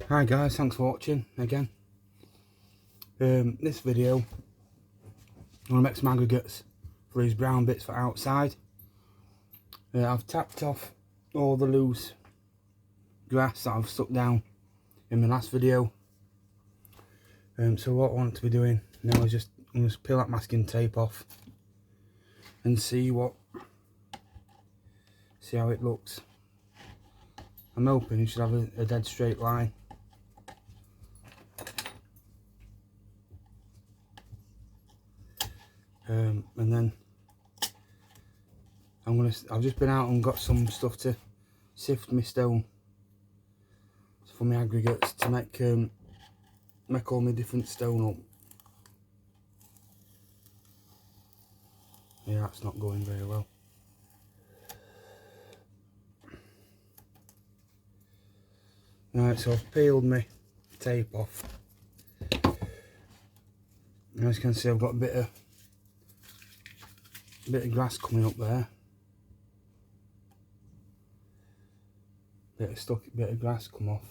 Hi guys, thanks for watching again. This video, I'm going to make some aggregates for these brown bits for outside. I've tapped off all the loose grass that I've stuck down in my last video. So what I want to be doing now is I'm going to peel that masking tape off and see how it looks. I'm hoping it should have a dead straight line. And then I've just been out and got some stuff to sift my stone for my aggregates to make all my different stone up. Yeah, that's not going very well. Right, so I've peeled my tape off. As you can see, I've got a bit of grass coming up there. Bit of grass come off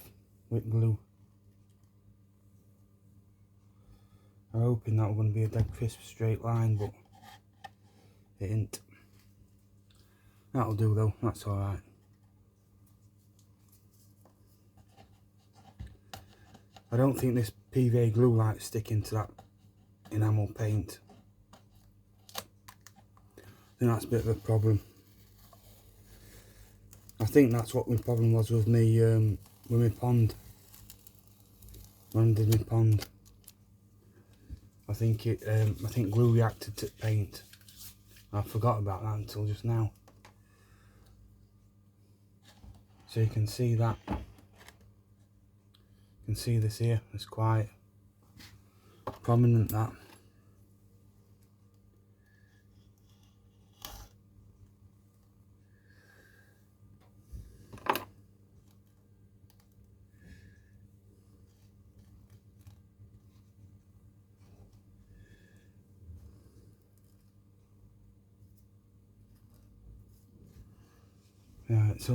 with glue. I'm hoping that was going to be a dead crisp straight line, but it ain't. That'll do though, that's alright. I don't think this PVA glue light's sticking to that enamel paint. I think that's a bit of a problem. I think that's what my problem was with my pond. When I did my pond, I think glue reacted to paint. I forgot about that until just now. So you can see that. You can see this here. It's quite prominent, that. Right, so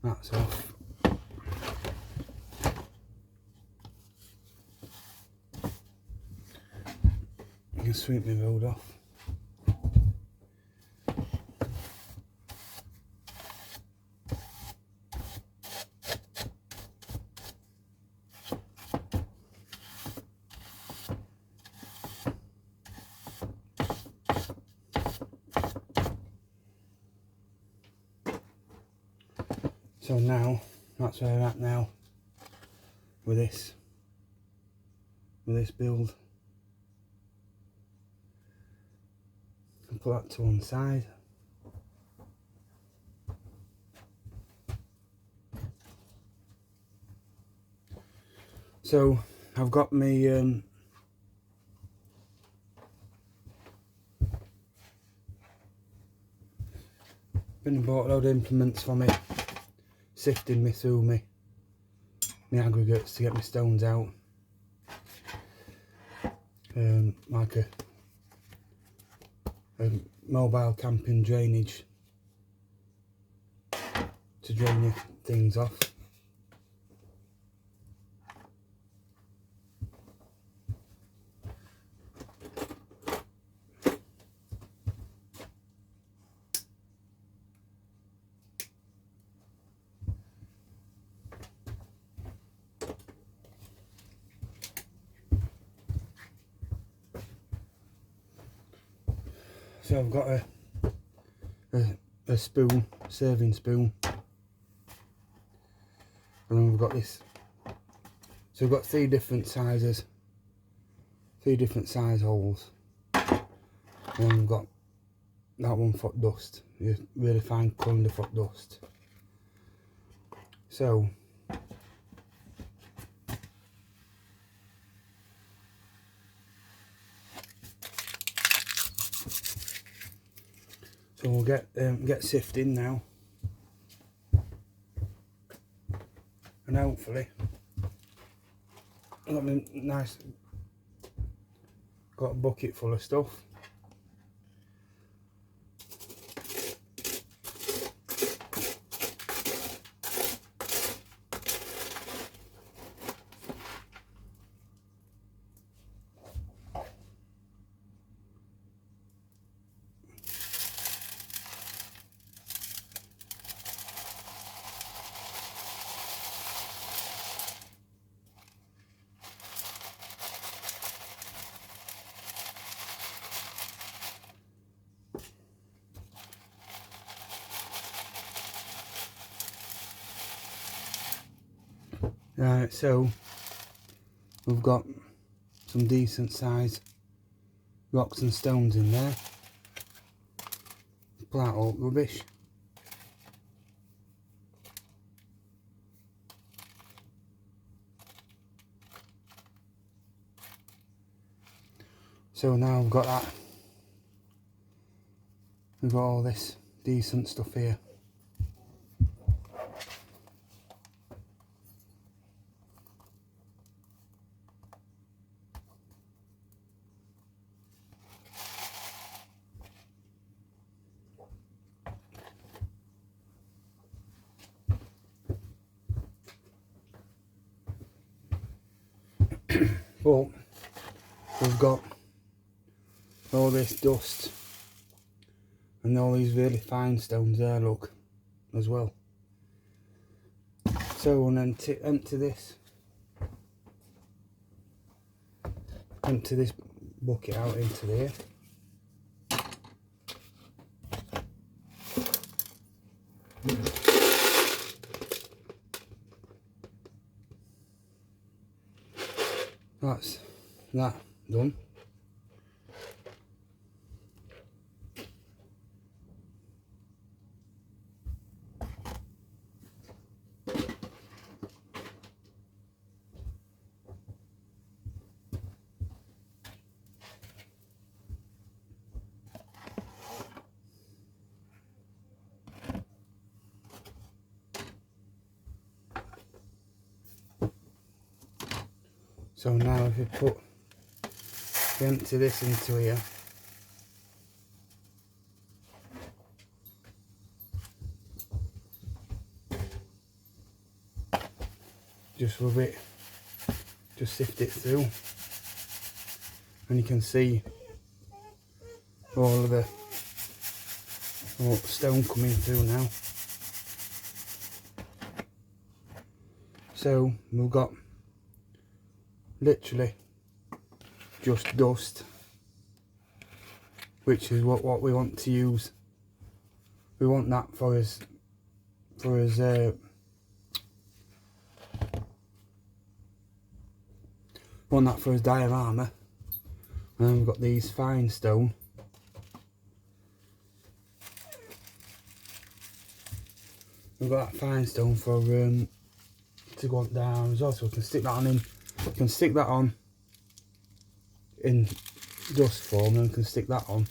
that's off. You can sweep my road off. So now, that's where we're at now with this build. And put that to one side. So I've got my been and bought a load of implements for me, sifting me through my aggregates to get my stones out. Like a mobile camping drainage to drain your things off. So I've got a spoon, serving spoon, and then we've got this. So we've got three different size holes, and then we've got that 1 foot dust, really fine underfoot dust. So we'll get sifting now, and hopefully I've got a bucket full of stuff. Right, so we've got some decent sized rocks and stones in there. Pull out all rubbish. So now we've got that. We've got all this decent stuff here. But we've got all this dust and all these really fine stones there, look, as well. So we'll then empty this bucket out into there. That's that done. So now if we empty this into here, just rub it, just sift it through, and you can see all of the stone coming through now. So we've got literally just dust, which is what we want to use. We want that for his diorama. And then we've got these fine stone. We've got that fine stone for to go on down as well, so we can stick that on in. We can stick that on in dust form, and we can stick that on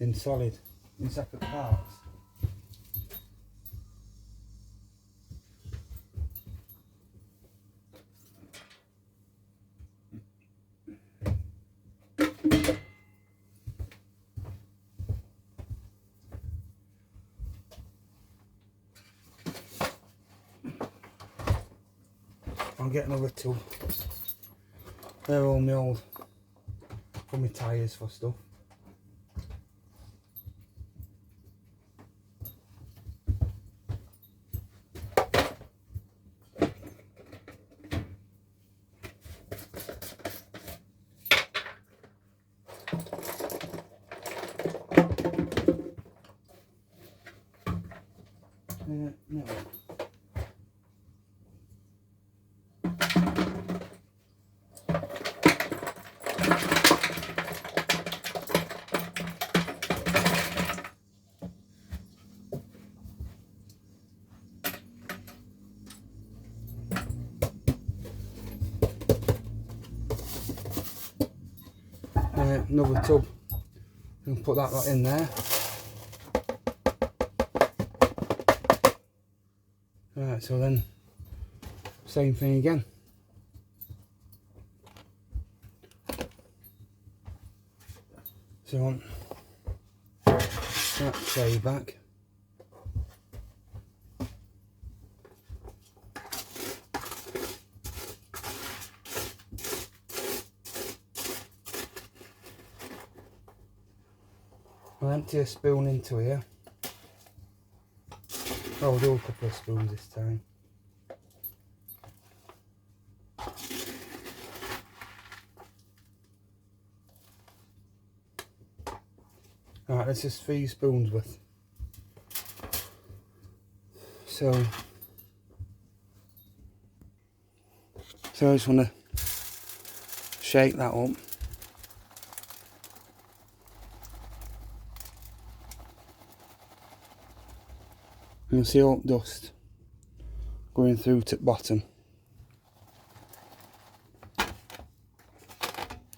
in solid, in separate parts. I'll get another tub. They're all my old, for my tyres for stuff. No. Another tub, and put that in there. Right, so then same thing again. So I want that tray back. I'll empty a spoon into here. I'll do a couple of spoons this time. Alright, this is 3 spoons worth. So So I just want to shake that up. And you'll see all dust going through to the bottom.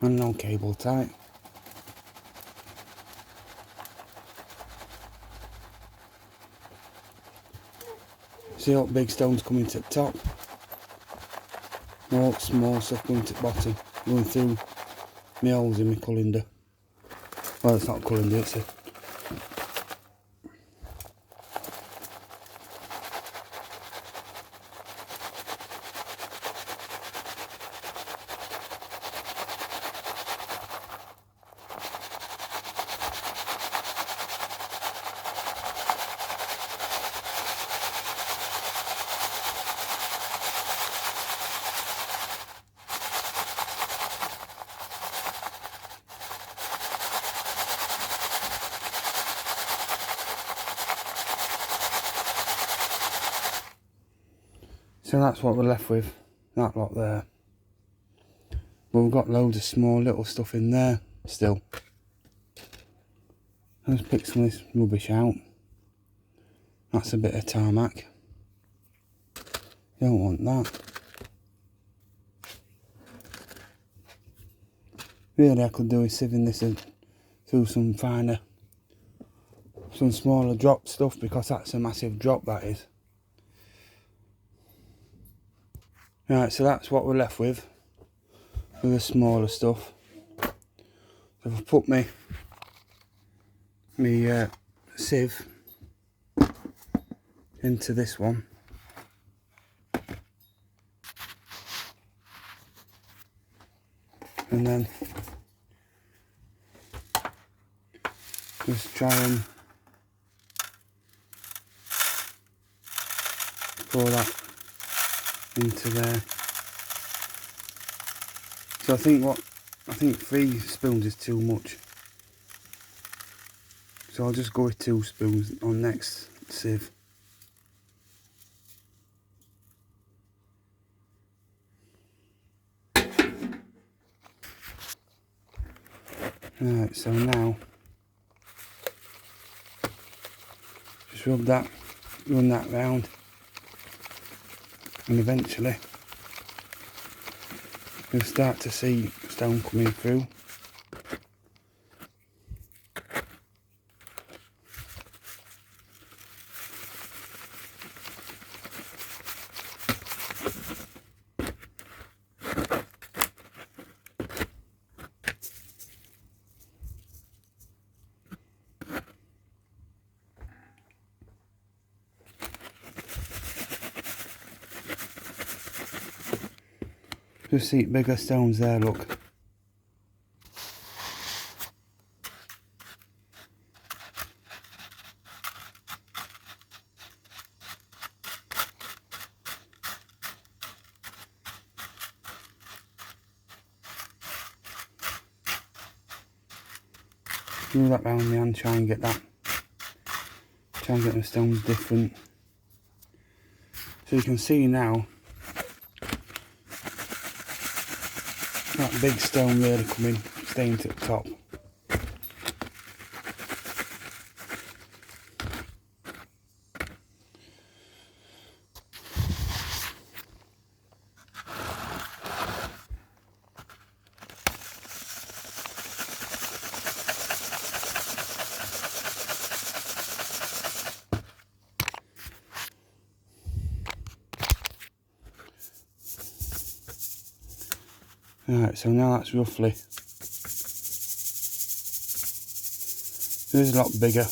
And no cable tight. See all big stones coming to the top. More small stuff going to the bottom, going through my holes in my colander. Well, it's not a colander, it's a... So that's what we're left with, that lot there. But we've got loads of small little stuff in there still. I'll just pick some of this rubbish out. That's a bit of tarmac. Don't want that. Really, I could do with sieving this through some finer, some smaller drop stuff, because that's a massive drop, that is. Right, so that's what we're left with the smaller stuff. So if I put my sieve into this one, and then just try and pour that into there. So I think 3 spoons is too much. So I'll just go with 2 spoons on next sieve. Right, so now just run that round, and eventually you'll start to see stone coming through. Just see bigger stones there, look. Move that round me and try and get the stones different. So you can see now that big stone really coming, staying to the top. Alright, so now that's roughly, it is a lot bigger.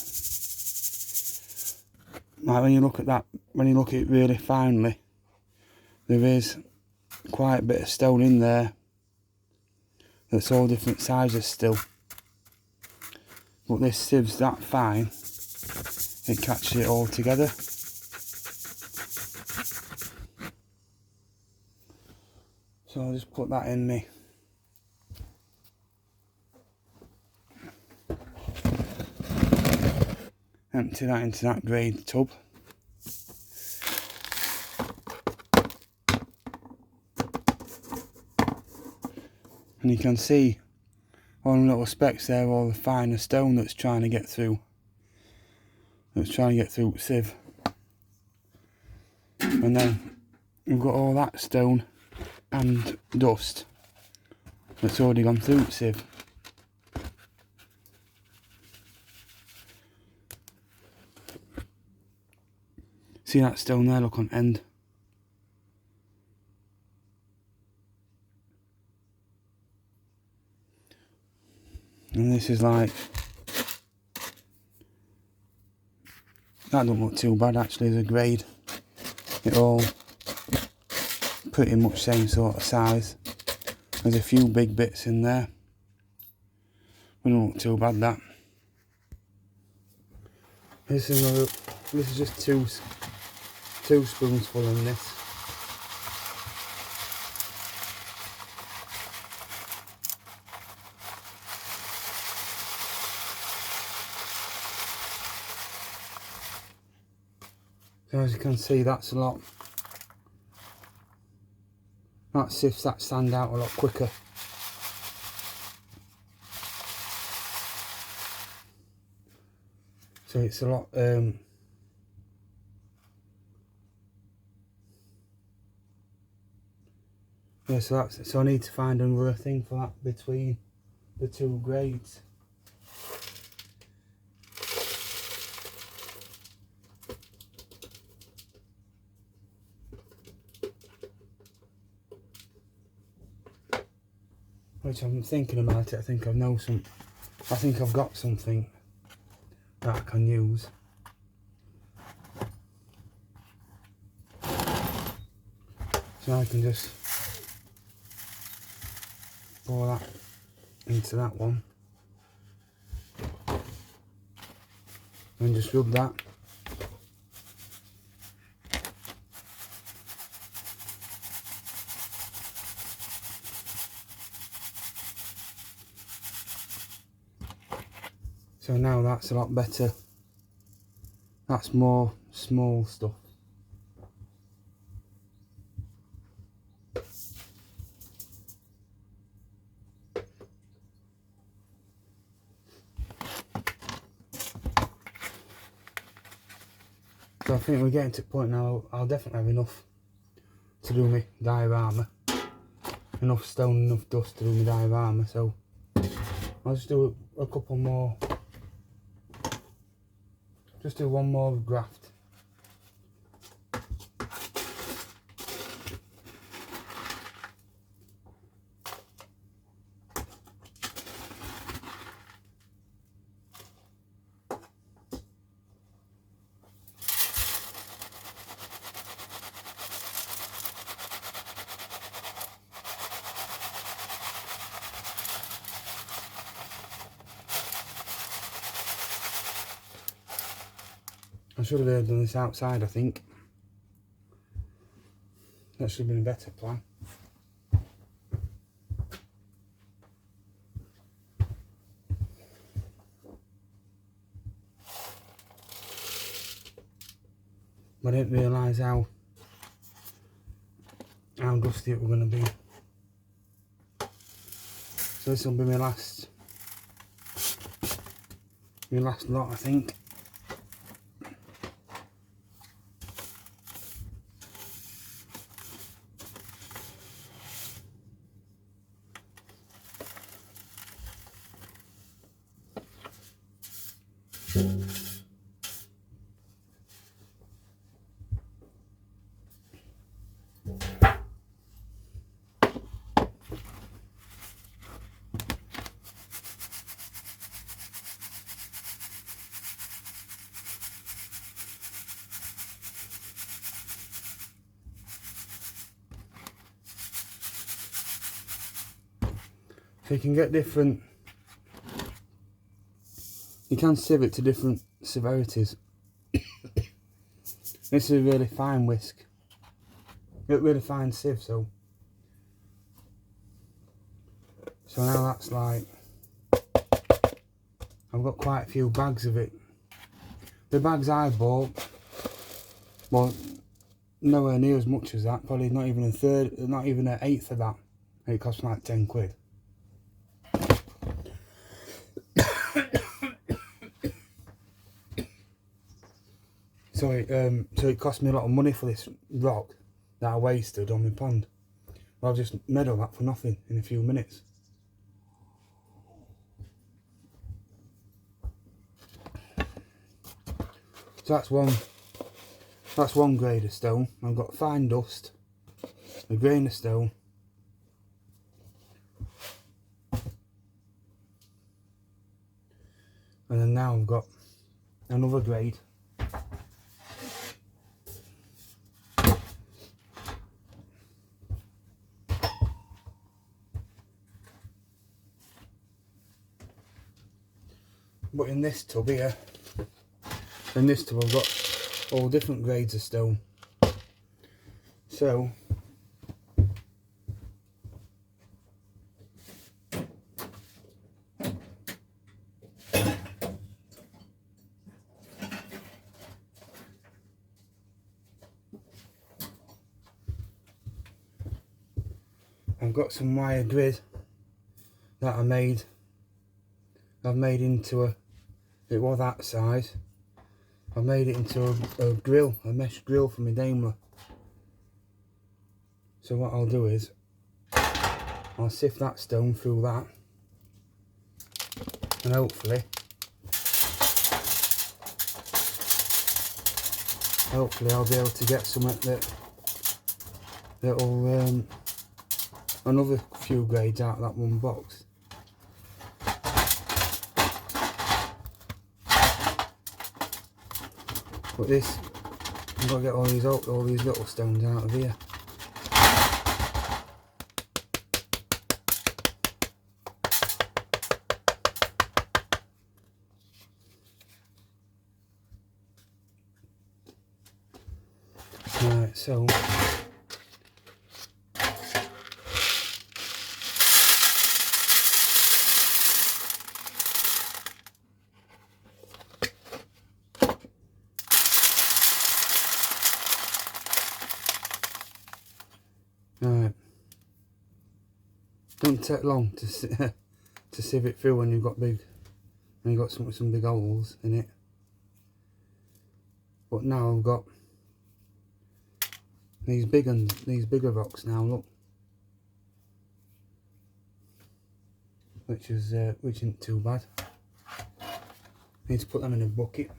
Like when you look at that, when you look at it really finely, there is quite a bit of stone in there that's all different sizes still. But this sieve's that fine, it catches it all together. So I'll just put that in me. Empty that into that grey tub. And you can see all the little specks there, all the finer stone that's trying to get through. That's trying to get through the sieve. And then we've got all that stone and dust that's already gone through the sieve. See that stone there, look on end. And this is like, that don't look too bad actually as a grade. It all pretty much same sort of size. There's a few big bits in there. It don't look too bad that. This is just two spoonsful in this. So as you can see, that's a lot. That sifts that sand out a lot quicker. So it's a lot. Yeah, so I need to find another thing for that between the two grades. Which I'm thinking about it. I think I've got something that I can use. So I can just pour that into that one and just rub that. So now that's a lot better. That's more small stuff. So I think we're getting to the point now I'll definitely have enough to do my diorama. Enough stone, enough dust to do my diorama, so I'll just do a couple more. Just do one more graft. I should have done this outside, I think. That should have been a better plan. But I didn't realise how dusty it was going to be. So this will be my last lot, I think. So you can get different, you can sieve it to different severities. This is a really fine whisk, really fine sieve, so now that's like, I've got quite a few bags of it. The bags I bought, well, nowhere near as much as that, probably not even a third, not even an eighth of that, and it cost like 10 quid. so it cost me a lot of money for this rock that I wasted on my pond. Well, I've just made all that for nothing in a few minutes. So that's one grade of stone. I've got fine dust, a grain of stone, and then now I've got another grade. But in this tub here, I've got all different grades of stone. So I've got some wire grid that I've made into it was that size. I made it into a grill, a mesh grill for my Daimler. So what I'll do is, I'll sift that stone through that, and hopefully I'll be able to get something that'll another few grades out of that one box. But this, I've got to get all these little stones out of here. Right, so right, don't take long to sieve it through when you've got some big holes in it. But now I've got these bigger rocks now, look, which isn't too bad. Need to put them in a bucket.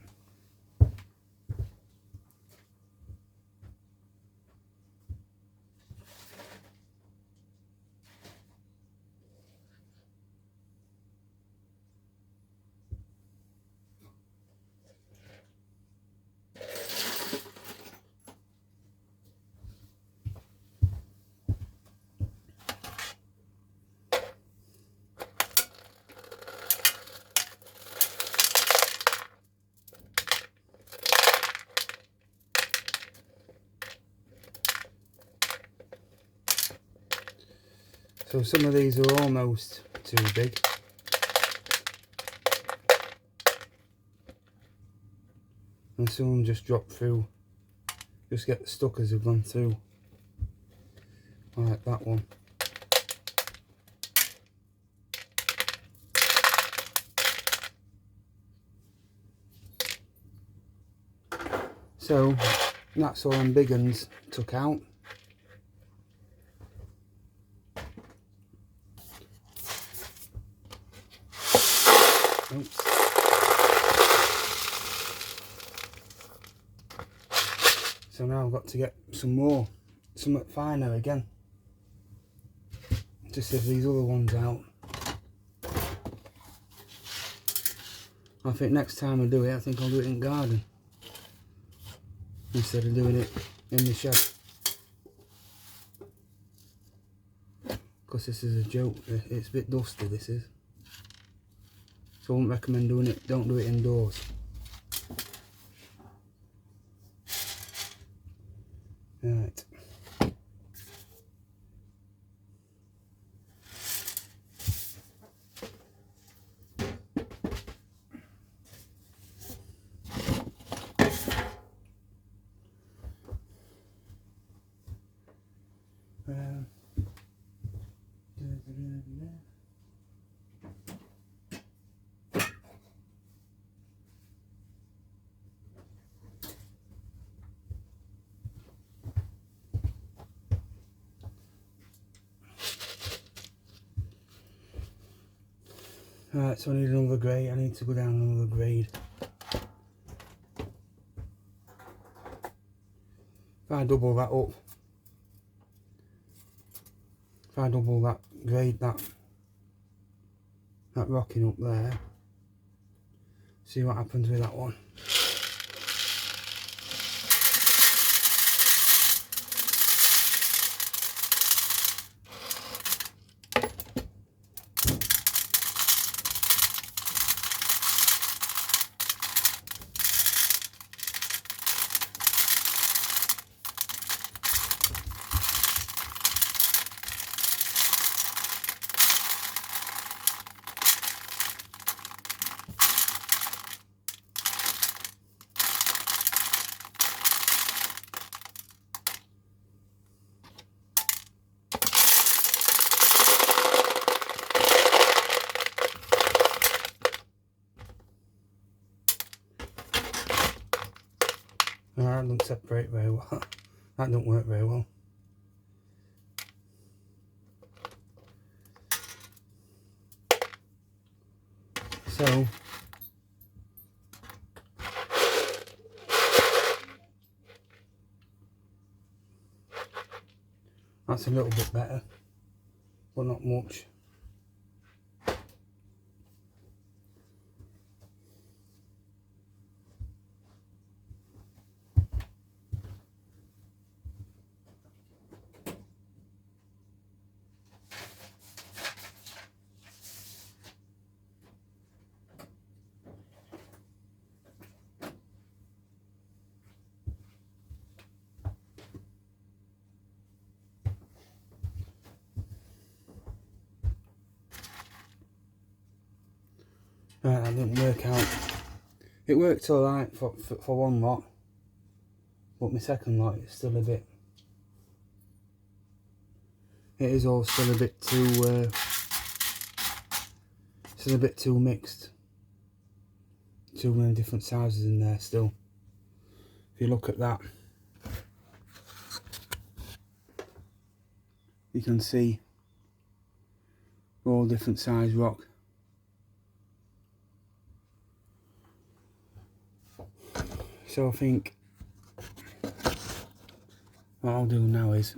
So some of these are almost too big. And some of them just drop through, just get stuck as they've gone through. Like that one. So that's all them big ones took out. Oops. So now I've got to get something finer again, to sieve these other ones out. I think next time I do it, I think I'll do it in the garden instead of doing it in the shed, because this is a joke. It's a bit dusty, this is, so I wouldn't recommend doing it. Don't do it indoors. Right. Right, so I need another grade. I need to go down another grade. If I double that up, if I double that grade, that rocking up there, see what happens with that one. That doesn't separate very well. That don't work very well. So that's a little bit better, but not much. Right, that didn't work out. It worked alright for one lot, but my second lot is still a bit. It is all still a bit too. Still a bit too mixed. Too many different sizes in there still. If you look at that, you can see all different size rock. So I think what I'll do now is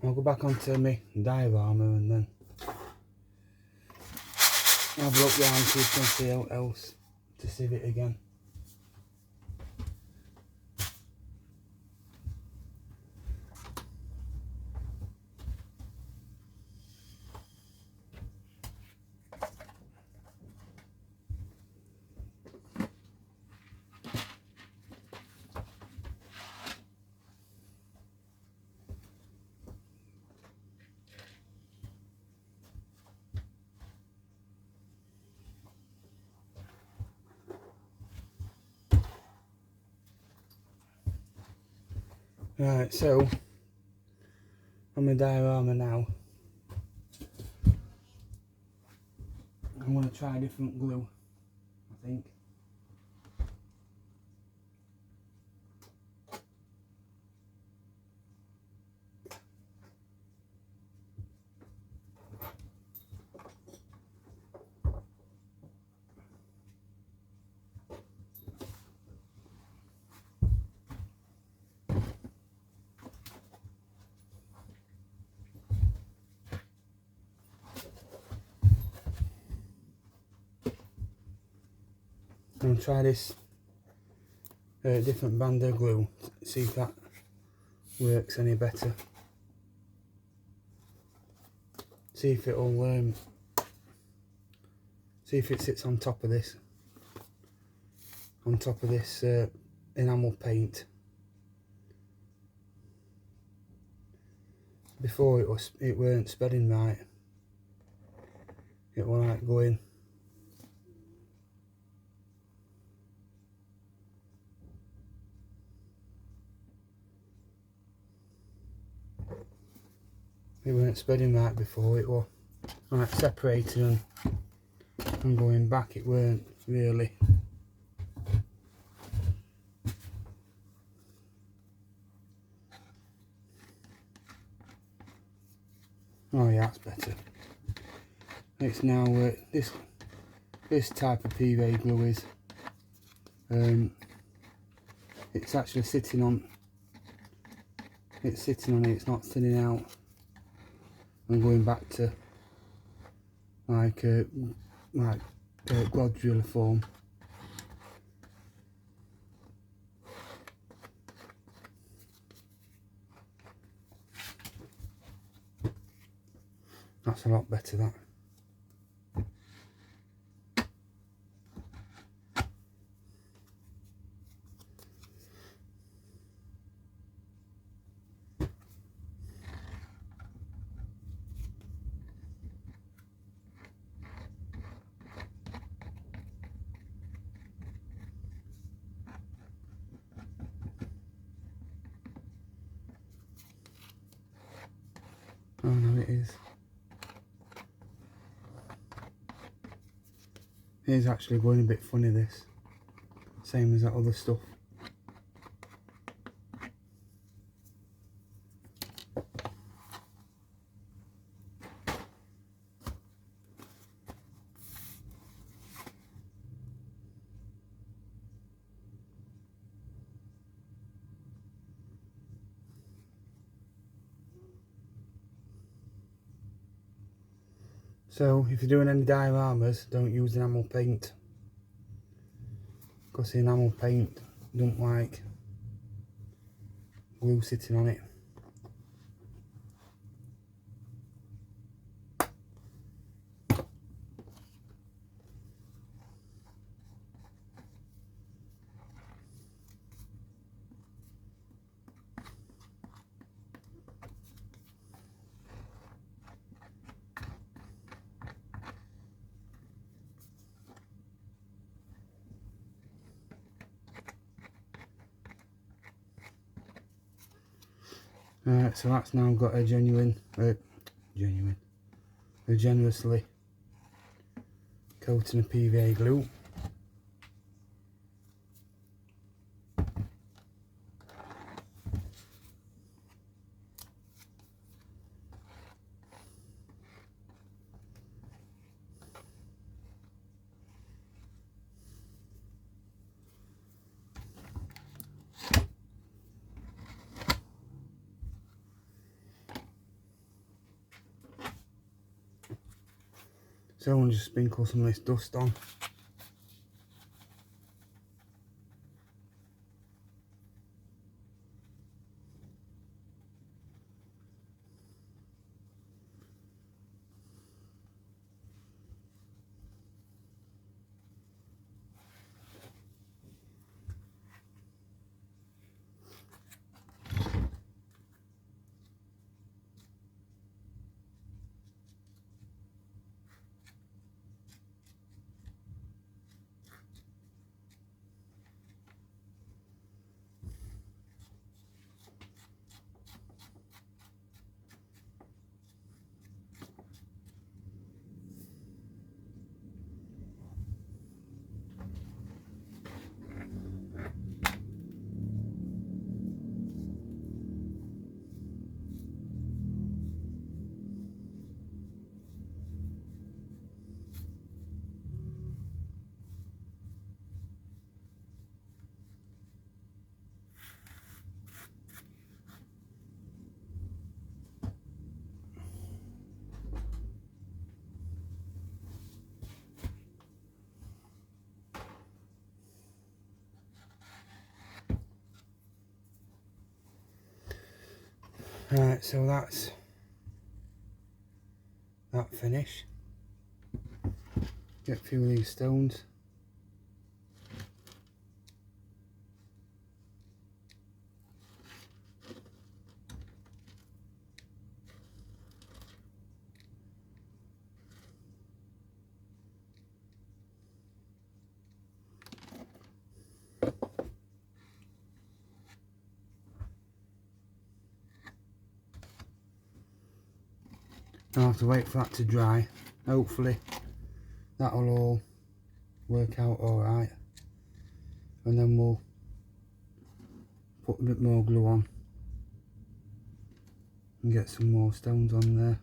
I'll go back onto my diorama and then have a look round so you can see how else to sieve it again. Right, so on my diorama now, I'm going to try different glue, I think. I'm going to try this different brand of glue, see if that works any better. See if it'll see if it sits on top of this enamel paint. Before it weren't spreading right. It was like going. It weren't spreading right before, it was like separating and going back, it weren't really. Oh yeah, that's better. It's now this type of PVA glue is it's actually sitting on it, it's not thinning out and going back to like globular form. That's a lot better, that. Oh no, it is. It is actually going a bit funny, this. Same as that other stuff. So if you're doing any dioramas, don't use enamel paint, because the enamel paint don't like glue sitting on it. So that's now got a generously coating of PVA glue. So I'm just sprinkle some of this dust on. Right, so that's that finish. Get a few of these stones. I'll have to wait for that to dry. Hopefully that'll all work out alright, and then we'll put a bit more glue on and get some more stones on there.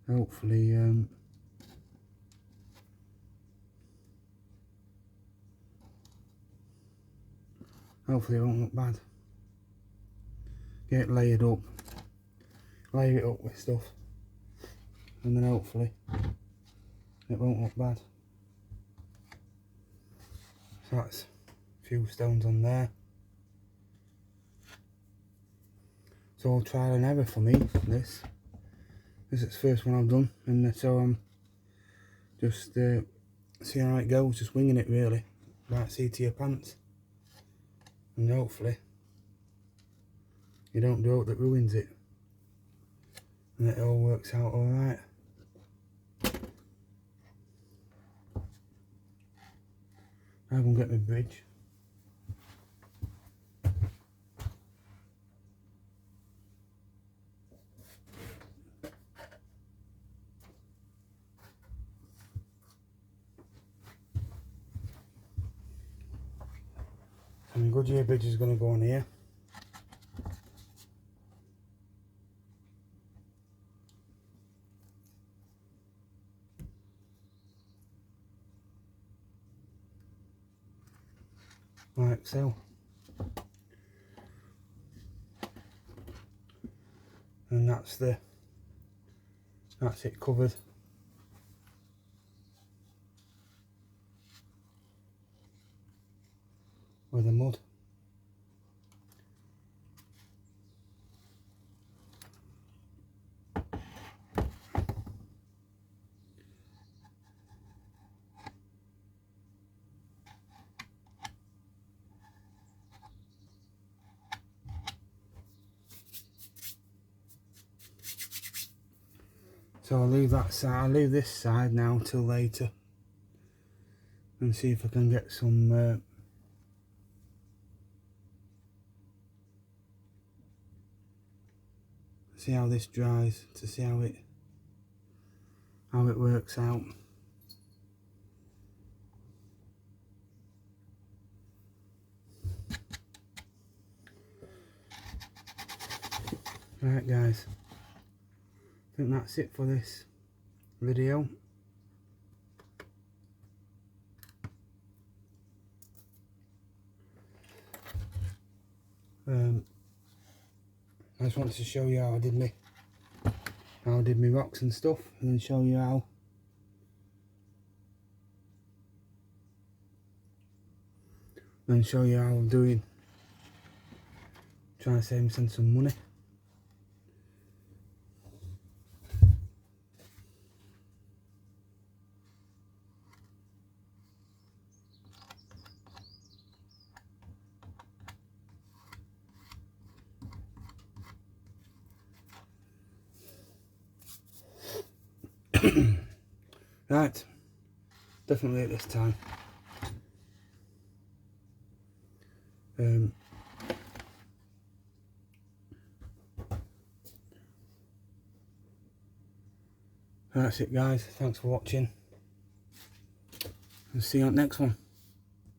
hopefully hopefully it won't look bad. Get it layered up, layer it up with stuff, and then hopefully it won't look bad. So that's a few stones on there. It's all trial and error for me, this. This is the first one I've done, and so I'm just seeing how it goes, just winging it really, like seat of your pants. And hopefully you don't do it that ruins it, and it all works out alright. I'm going to get my bridge. And my Goodyear bridge is going to go on here. Like so. And that's it covered. With the mud. So I'll leave that side, I'll leave this side now till later and see if I can get some see how this dries, to see how it works out. Right guys, I think that's it for this video. I just wanted to show you how I did my rocks and stuff, and then show you how I'm doing, trying to save myself some money. Right, definitely at this time. That's it guys, thanks for watching, and see you on the next one.